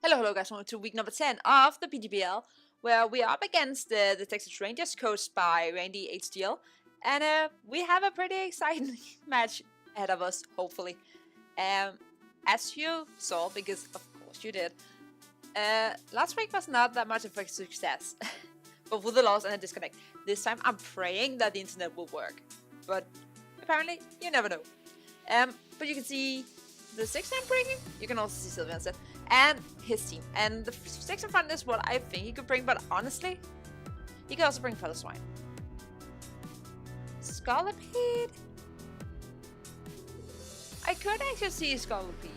Hello guys, welcome to week number 10 of the PGBL, where we are up against the Texas Rangers coached by RandyHLD, and we have a pretty exciting match ahead of us, hopefully. As you saw, because of course you did, last week was not that much of a success, but with the loss and a disconnect. This time I'm praying that the internet will work, but apparently you never know. But you can see the 6 I'm bringing, you can also see Sylvan's and his team. And the 6 in front is what I think he could bring, but honestly, he could also bring Feather Swine. Scolipede? I could actually see Scolipede.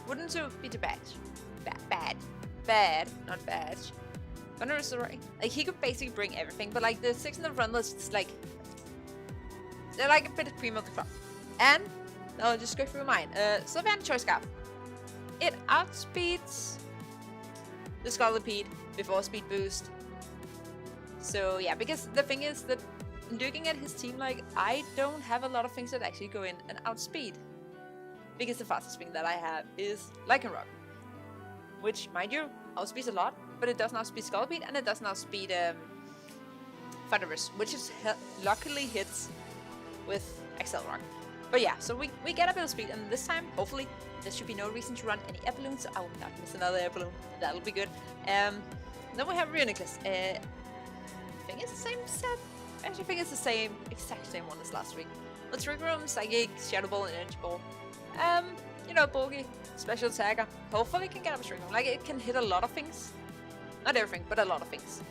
Wouldn't it be too bad? Bad, not bad. Thunderous, right? Like, he could basically bring everything, but like the 6 in the front is just like, they're like a bit of cream of the crop. And I'll just go through mine. Sylvan Choice Scarf. It outspeeds the Scolipede before speed boost. So yeah, because the thing is that looking at his team, like, I don't have a lot of things that actually go in and outspeed. Because the fastest thing that I have is Lycanroc, which, mind you, outspeeds a lot, but it does not outspeed Scolipede and it does not outspeed Thunderous, which is luckily hits with Accelerock. But yeah, so we get a bit of speed, and this time, hopefully, there should be no reason to run any air balloons, so I will not miss another air balloon. That'll be good. Then we have Reuniclus. I think it's the same set. I actually think it's the exact same one as last week. Let's Trick Room, Psychic, Shadow Ball, and Energy Ball. You know, bulky, special attacker. Hopefully it can get up a Trick Room. Like, it can hit a lot of things. Not everything, but a lot of things.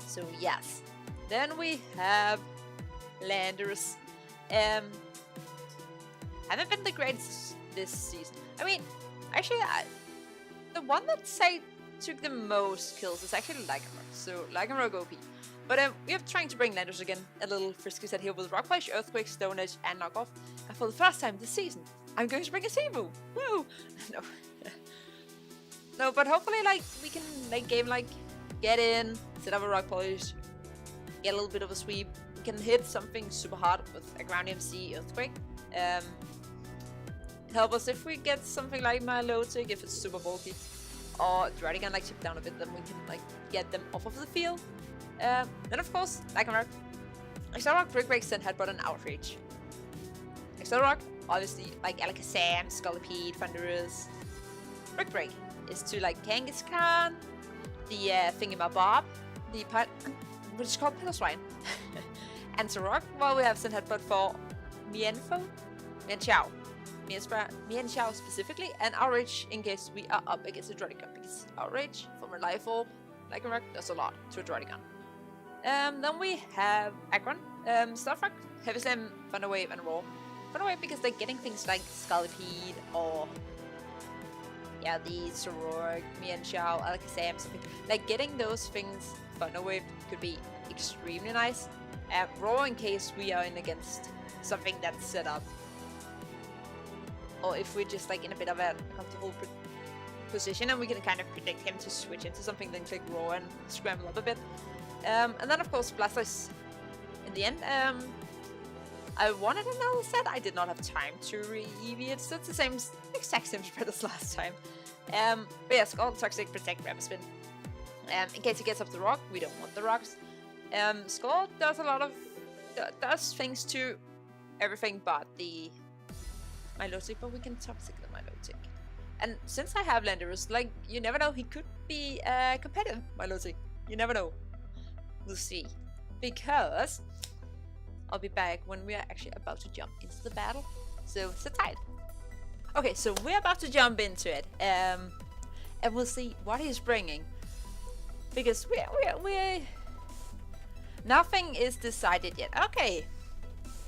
So yes. Then we have Landorus. Haven't been the greatest this season. I mean, actually, the one that took the most kills is actually Lycanroc. So Lycanroc OP. But we are trying to bring Landorus again, a little frisky set here with Rock Splash, Earthquake, Stone Edge, and Knockoff. And for the first time this season, I'm going to bring a Seamoo. Woo! No. No, but hopefully, like, we can, like, get in, set up a Rock Polish, get a little bit of a sweep. We can hit something super hard with a Ground MC Earthquake. Help us if we get something like Milotic, if it's super bulky, or Dradigan, like, chip down a bit, then we can, like, get them off of the field. Then of course, Lycanroc. Accelerock, Brick Break, Send Headbutt, and Outrage. Accelerock, obviously, like Alakazam, Scolipede, Thunderous. Brick Break is to, like, Kangaskhan, the Thingamabob, the which is called Feather Swine. And Zarok, well, we have Send Headbutt for Mienshao specifically, and Outrage in case we are up against a Dradigan, because Outrage from Reliable Lycanroc does a lot to a Dradigan. Then we have Aggron, Starfrock, Heavy Slam, Thunder Wave, and Roar. Thunder Wave because they're getting things like Scolipede or yeah, the Zarok, Mienshao, Alakazam, something like getting those things. Thunder Wave could be extremely nice. Roar in case we are in against something that's set up, or if we're just like in a bit of a comfortable position and we can kind of predict him to switch into something, then click Roar and scramble up a bit. And then of course Blastoise in the end. I wanted another set, I did not have time to re-EV it, so it's the exact same spread as last time. But yeah, Scald, Toxic, Protect, Rapid Spin. In case he gets up the rock, we don't want the rocks. Scald does a lot of does things to everything but the Milotic, but we can Toxic the Milotic. And since I have Landorus, like, you never know, he could be competitive Milotic. You never know. We'll see. Because I'll be back when we are actually about to jump into the battle. So sit tight. Okay, so we're about to jump into it. And we'll see what he's bringing. Because we nothing is decided yet. Okay.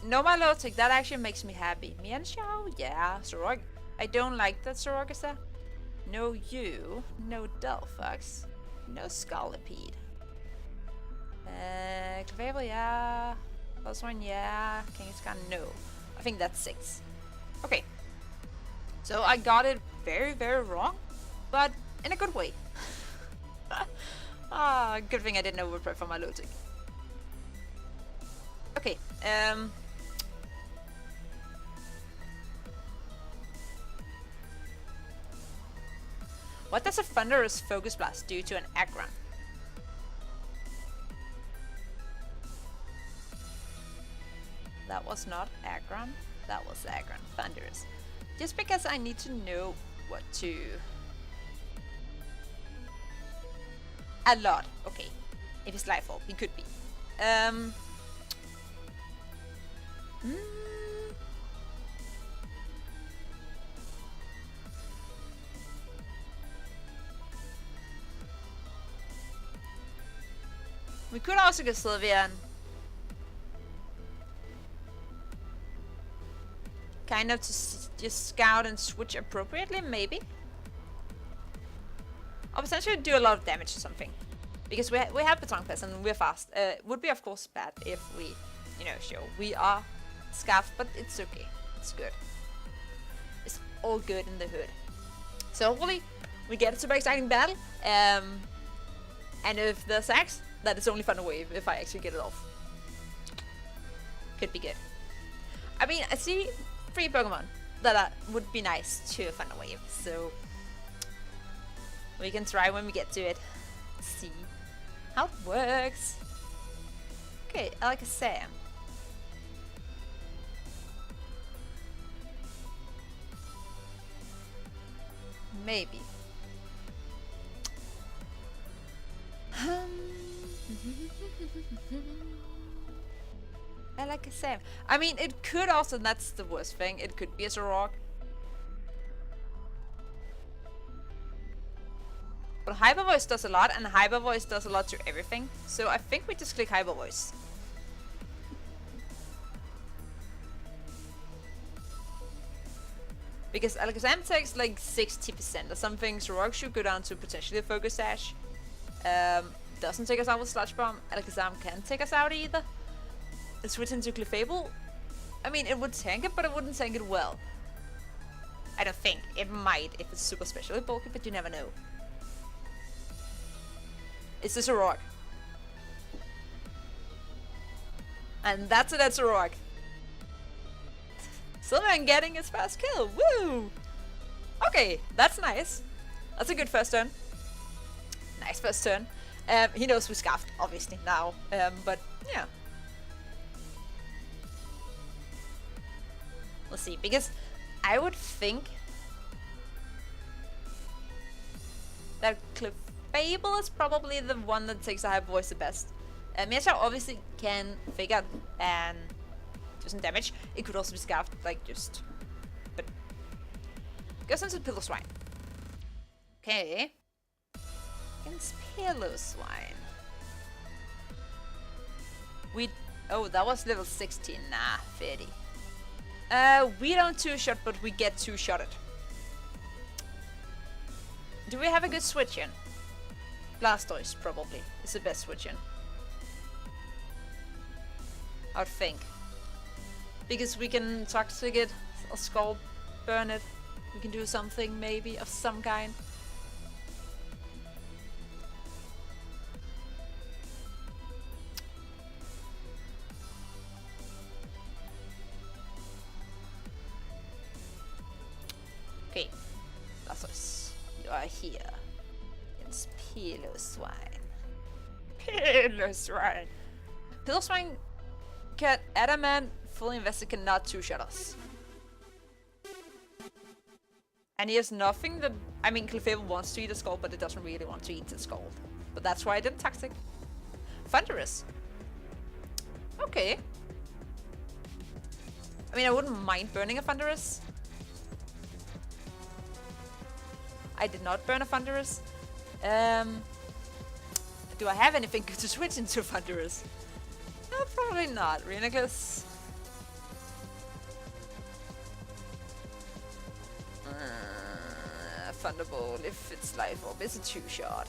No Milotic, that actually makes me happy. Mienshao, yeah. Zarok, I don't like that Zarok is there. No you. No Delphox. No Scolipede. Clefable, yeah. Plus one, yeah. Kangaskhan, no. I think that's 6. Okay. So I got it very, very wrong, but in a good way. Good thing I didn't overprep for my Milotic. Okay, What does a thunderous focus blast do to an aggron? That was not aggron. That was aggron. Thunderous. Just because I need to know what to... A lot. Okay. If it's life orb, he could be. We could also go Sylveon. Kind of to just scout and switch appropriately, maybe. Or potentially do a lot of damage or something. Because we have Baton Pass and we're fast. Would be of course bad if we, you know, show we are scuffed, but it's okay. It's good. It's all good in the hood. So hopefully we get a super exciting battle. And if the sacks, that is only Thunder Wave if I actually get it off. Could be good. I mean, I see 3 Pokemon that would be nice to Thunder Wave, so we can try when we get to it. See how it works. Okay, Alakazam. Maybe. Alakazam. I mean, it could also, that's the worst thing, it could be a Zoroark. But Hyper Voice does a lot, and Hyper Voice does a lot to everything. So I think we just click Hyper Voice. Because Alakazam takes like 60% or something. Zoroark should go down to potentially a Focus Sash. Doesn't take us out with Sludge Bomb. Alakazam can't take us out either. Switch into Clefable. I mean, it would tank it, but it wouldn't tank it well. I don't think. It might if it's super specially bulky, but you never know. It's a Zoroark. And that's it at Zoroark. Sylveon getting his first kill. Woo! Okay, that's nice. That's a good first turn. Nice first turn. He knows we scuffed, obviously, now. But, yeah. We'll see, because I would think that Clefable is probably the one that takes a Hyper Voice the best. Meow obviously can fake out and do some damage. It could also be scuffed, like just... But... Goes into Piloswine. Okay. Against Piloswine. Oh, that was level 16. Nah, 30. We don't 2-shot, but we get 2-shotted. Do we have a good switch in? Blastoise, probably, is the best switch in. I would think. Because we can Toxic it, or Skull Burn it. We can do something, maybe, of some kind. Okay, Blastoise, you are here. It's Piloswine. Piloswine! Piloswine can Adamant fully invested cannot 2-shot us. And he has nothing that... I mean, Clefable wants to eat a Skull, but it doesn't really want to eat a Skull. But that's why I didn't Toxic. Thunderous. Okay. I mean, I wouldn't mind burning a Thunderous. I did not burn a Thunderous. Do I have anything good to switch into Thunderous? Probably not. Reenactus. Thunderbolt, if it's Life Orb, it's a 2-shot.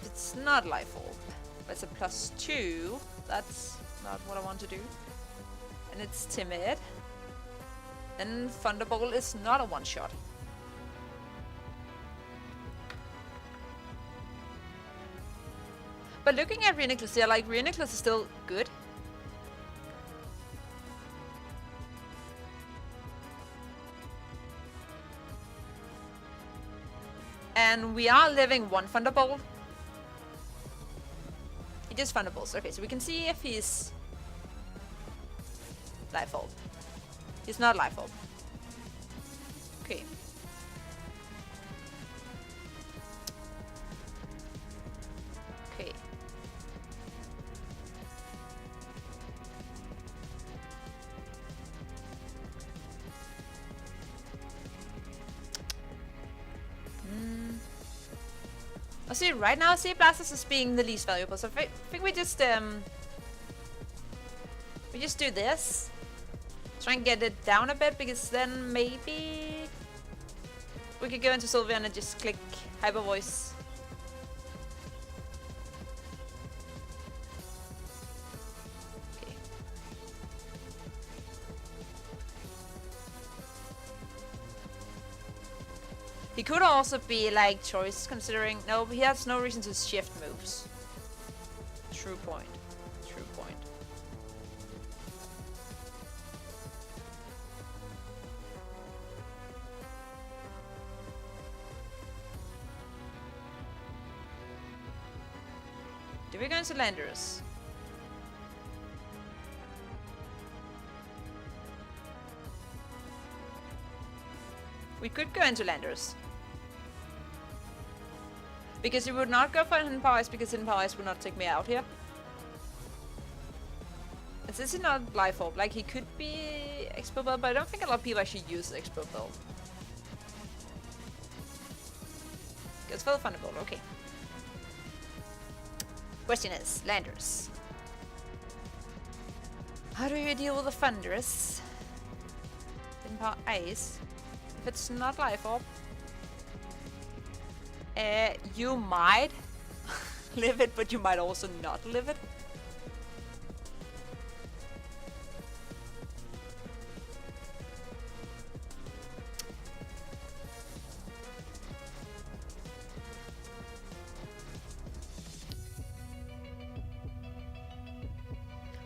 It's not Life Orb, but it's a +2. That's not what I want to do. And it's Timid. Then Thunderbolt is not a 1-shot. But looking at Reenactus here, like, Reenactus is still good. And we are living one Thunderbolt. He just Thunderbolts. Okay, so we can see if he's Life Orb. He's not Life Orb. Okay. Okay. I see right now Sea Blasters is being the least valuable, so I think we just do this. Try and get it down a bit, because then maybe we could go into Sylveon and just click Hyper Voice. Okay. He could also be like choice, considering no, he has no reason to shift moves. True point. True point. Do we go into Landorus? We could go into Landorus. Because he would not go for Hidden Power Ice, because Hidden Power Ice would not take me out here. And since he's not Life Orb, like he could be Expo Bell, but I don't think a lot of people actually use Expo Bell. Goes for the Thunderbolt, okay. Question is, Landorus. How do you deal with the Thunderous? Hidden Power Ice. If it's not Life Orb. You might live it, but you might also not live it.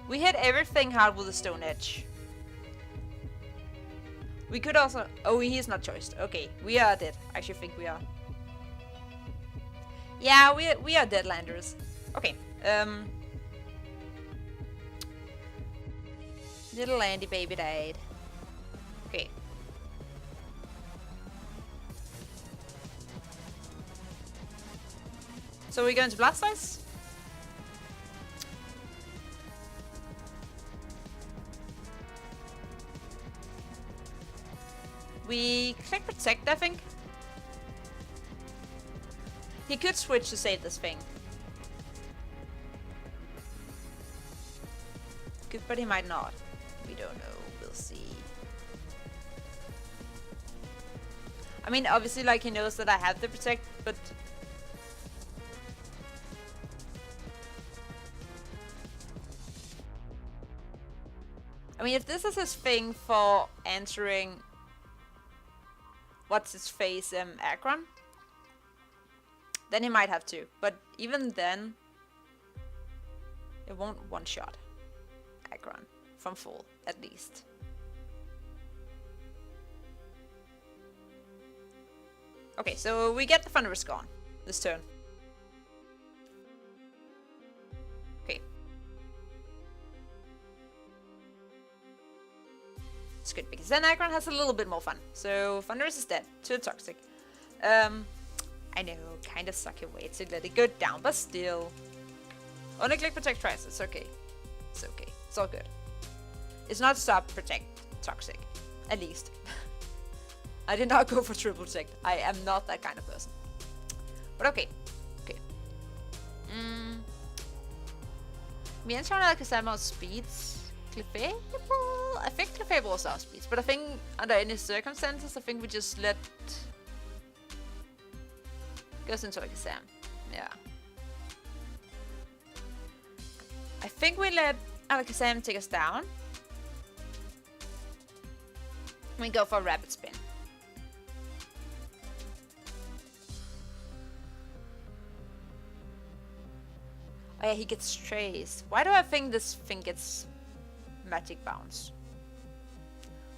We hit everything hard with a Stone Edge. We could also... Oh, he is not choiced. Okay, we are dead. I actually think we are. Yeah, we are dead, Landers. Okay. Little Landy baby died. Okay. So we're going to Blastoise? We click Protect, I think. He could switch to save this thing. Good, but he might not. We don't know. We'll see. I mean, obviously, like, he knows that I have the Protect, but... I mean, if this is his thing for answering... What's his face, Akron? Then he might have to, but even then, it won't one-shot Akron from full, at least. Okay, so we get the Thunderous gone this turn. Okay. It's good, because then Akron has a little bit more fun. So Thunderous is dead to a Toxic. I know, kind of suck your way to let it go down, but still. Only click Protect twice, it's okay. It's okay, it's all good. It's not Stop, Protect, Toxic. At least. I did not go for Triple Protect. I am not that kind of person. But okay. Okay. We enter on Alakazam speeds. Clefable? I think Clefable also has speeds, but I think under any circumstances, I think we just let... Goes into Alakazam. Yeah. I think we let Alakazam take us down. We go for a Rapid Spin. Oh yeah, he gets Trace. Why do I think this thing gets Magic Bounce?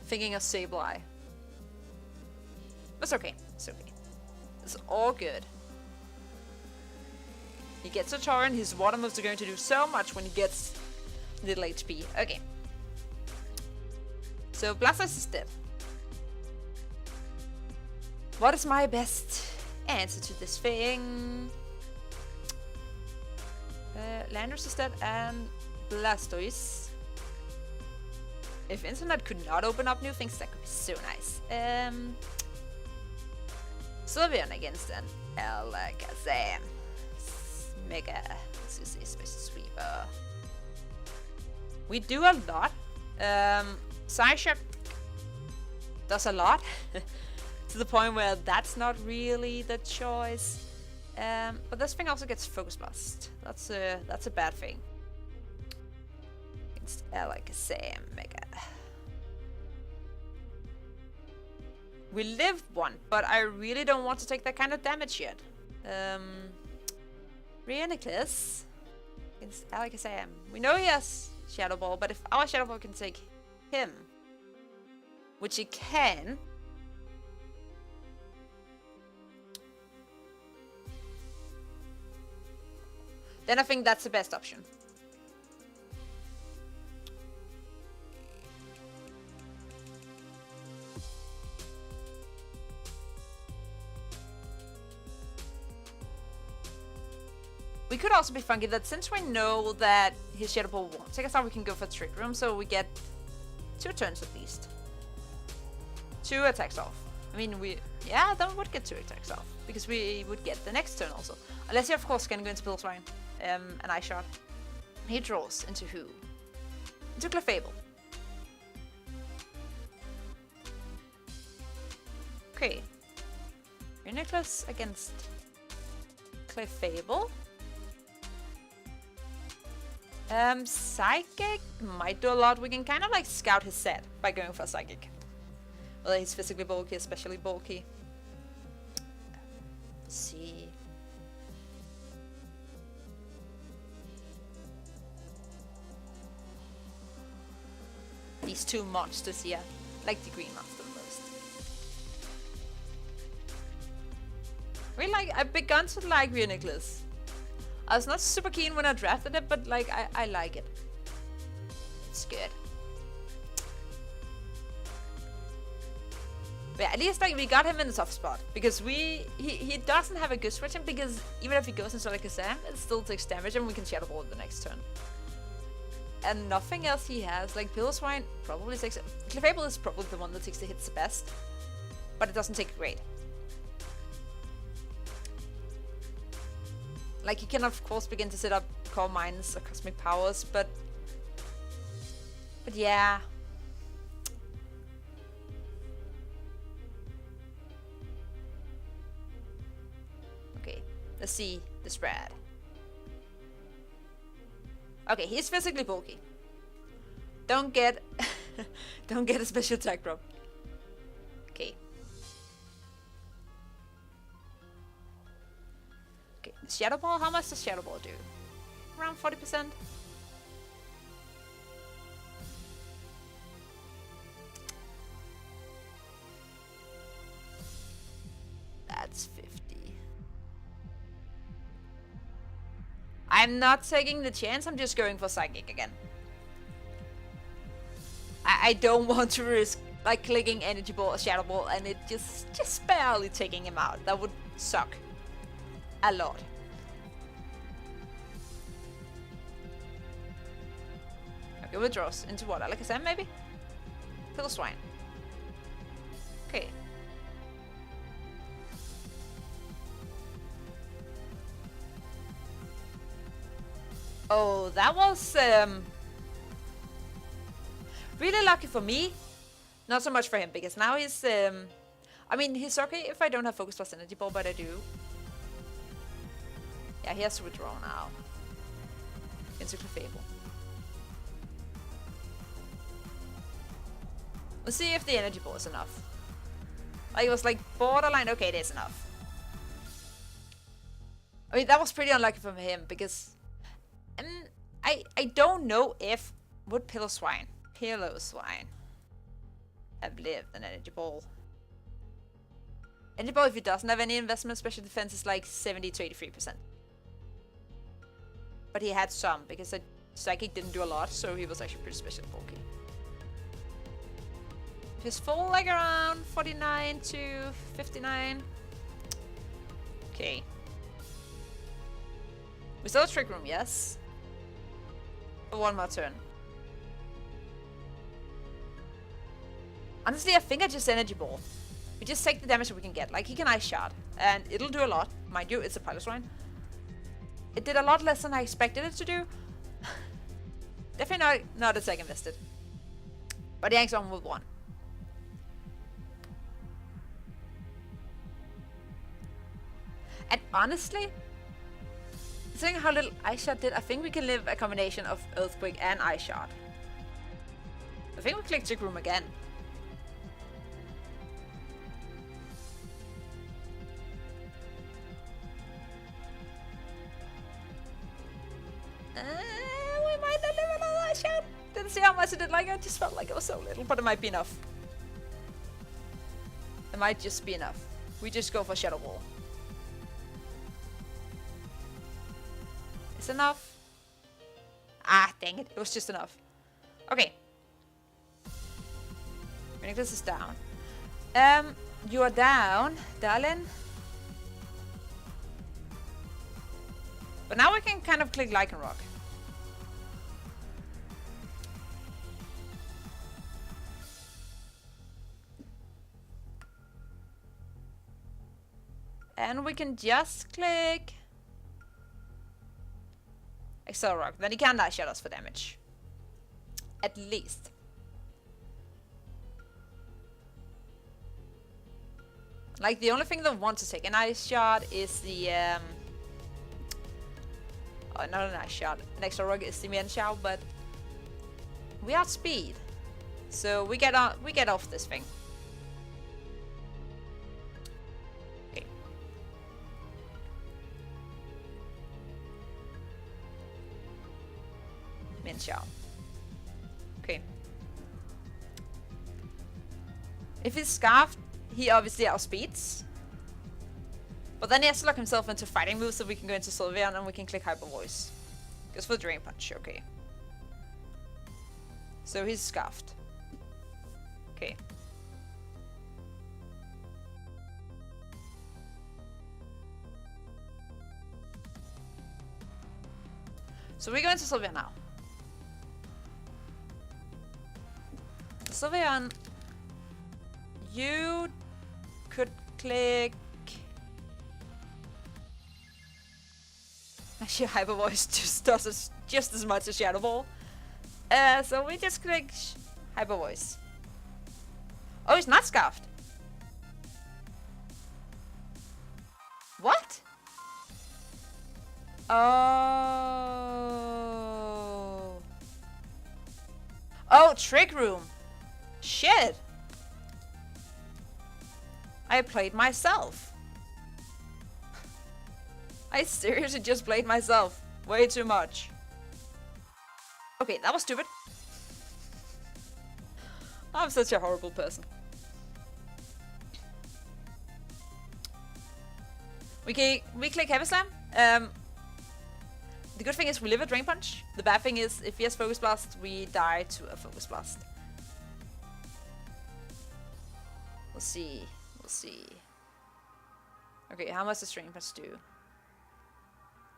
Thinking of Sableye. It's okay. It's okay. It's all good. He gets a torrent. His water moves are going to do so much when he gets little HP. Okay. So Blastoise is dead. What is my best answer to this thing? Landorus is dead and Blastoise. If internet could not open up new things, that could be so nice. Sylveon against an Alakazam. Mega. This is a special sweeper. We do a lot. Psyshock does a lot. To the point where that's not really the choice. But this thing also gets Focus Blast. That's a bad thing. It's Alakazam Mega. We live one, but I really don't want to take that kind of damage yet. Rheuniclus against Alakazam. We know he has Shadow Ball, but if our Shadow Ball can take him, which it can, then I think that's the best option. We could also be funky that since we know that his Shadow Ball won't take us out, we can go for Trick Room, so we get 2 turns at least. 2 attacks off. I mean, yeah, then we would get 2 attacks off, because we would get the next turn also. Unless he, of course, can go into Pilswine, an Ice Shot. He draws into who? Into Clefable. Okay. Rheuniclus against Clefable. Psychic might do a lot. We can kind of like scout his set by going for Psychic. Well, he's physically bulky, especially bulky. Let's see. These 2 monsters here. I like the green monster the most. Really like, I've begun to like Rheuniclus. I was not super keen when I drafted it, but like I like it. It's good. But yeah, at least like we got him in the tough spot because he doesn't have a good switching because even if he goes into like a Sam, it still takes damage and we can Shadow Ball the next turn. And nothing else he has, like Piloswine probably takes it. Clefable is probably the one that takes the hits the best, but it doesn't take it great. Like, you can of course begin to set up Core Mines or Cosmic Powers, but yeah. Okay, let's see the spread. Okay, he's physically bulky. Don't get a special attack drop. Okay. Okay, Shadow Ball, how much does Shadow Ball do? Around 40%. That's 50. I'm not taking the chance, I'm just going for Psychic again. I don't want to risk like clicking Energy Ball or Shadow Ball and it just barely taking him out. That would suck. A lot. Okay, withdraws into what? Like I said, maybe? Piloswine. Okay. Oh, that was really lucky for me. Not so much for him, because now he's I mean, he's okay if I don't have Focus Plus Energy Ball, but I do. Yeah, he has to withdraw now. Into Clefable. Let's see if the Energy Ball is enough. Like, it was like borderline, okay, it is enough. I mean, that was pretty unlucky for him, because I don't know if would Piloswine have lived an Energy Ball. Energy ball, if he doesn't have any investment, special defense is like 70 to 83%. But he had some, because psychic didn't do a lot, so he was actually pretty special bulky. His full like around 49 to 59. Okay. We still have trick room, yes. For one more turn. Honestly, I think I just energy ball. We just take the damage that we can get. Like, he can ice shard, and it'll do a lot. Mind you, it's a pilot line. It did a lot less than I expected it to do. Definitely not attack invested. But he hangs on with 1. And honestly, considering how little Ice Shard did, I think we can live a combination of Earthquake and Ice Shard. I think we click Trick Room again. We might not live another Ice Shard. Didn't see how much it did, like, I just felt like it was so little, but it might be enough. It might just be enough. We just go for Shadow Wall. It's enough. Ah, dang it. It was just enough. Okay. Nicholas is down. You are down, darling. But now we can kind of click Lycanroc. And we can just click Accelerock. Then he can Ice Shard us for damage. At least. Like, the only thing that wants to take an Ice Shard is the oh, not an Ice Shard. An Accelerock is the Mian Shao, but we outspeed. So we get off this thing. Okay. Mian Shao. Okay. If he's Scarfed, he obviously outspeeds. But then he has to lock himself into fighting moves so we can go into Sylveon and we can click Hyper Voice. Goes for Drain Punch, okay. So he's Scarfed. Okay. So we go into Sylveon now. Sylveon, you could click. Actually, Hyper Voice just does just as much as Shadow Ball. So we just click Hyper Voice. Oh, he's not Scarfed. What? Oh. Oh, Trick Room. Shit. I played myself. I seriously just played myself. Way too much. Okay, that was stupid. I'm such a horrible person. We click Heavy Slam. The good thing is we live a Drain Punch. The bad thing is if he has Focus Blast, we die to a Focus Blast. We'll see. We'll see. Okay, how much does Drain Punch do?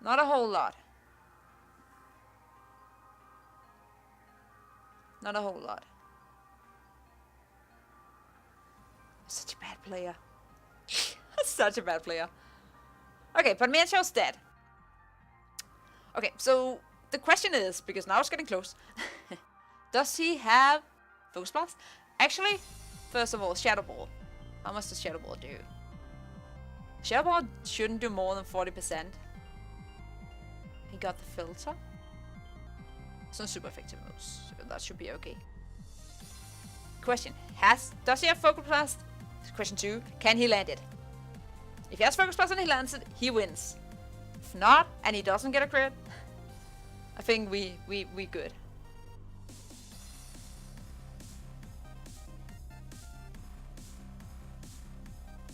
Not a whole lot. Not a whole lot. Such a bad player. Such a bad player. Okay, but Mianchao's dead. Okay, so the question is, because now it's getting close, does he have Focus Blast? Actually, first of all, Shadow Ball. How much does Shadow Ball do? Shadow Ball shouldn't do more than 40%. He got the filter. Some super effective moves, so that should be okay. Question: does he have Focus Blast? Question 2: can he land it? If he has Focus Blast and he lands it, he wins. If not, and he doesn't get a crit, I think we good.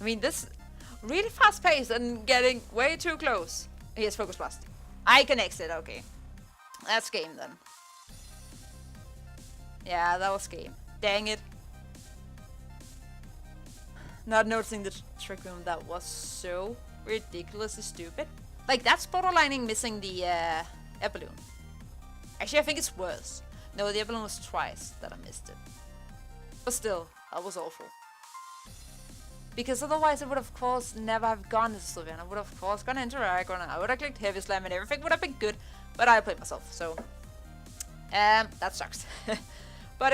I mean, this really fast pace and getting way too close. Here's Focus Blast. I can exit, okay. That's game then. Yeah, that was game. Dang it. Not noticing the trick room, that was so ridiculously stupid. Like, that's borderlining missing the air balloon. Actually, I think it's worse. No, the air balloon was twice that I missed it. But still, that was awful. Because otherwise I would of course never have gone into Sylvian. I would of course gone into Aragorn. I would have clicked Heavy Slam and everything would have been good. But I played myself, so that sucks. But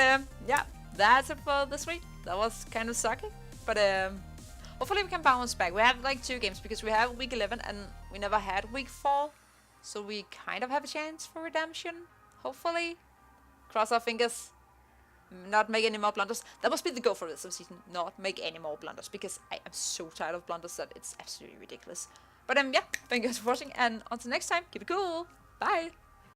yeah, that's it for this week. That was kind of sucky. But hopefully we can bounce back. We have like 2 games because we have week 11 and we never had week 4. So we kind of have a chance for redemption. Hopefully. Cross our fingers. Not make any more blunders. That must be the goal for this season. Not make any more blunders because I am so tired of blunders that it's absolutely ridiculous. But yeah, thank you guys for watching and until next time, keep it cool. Bye.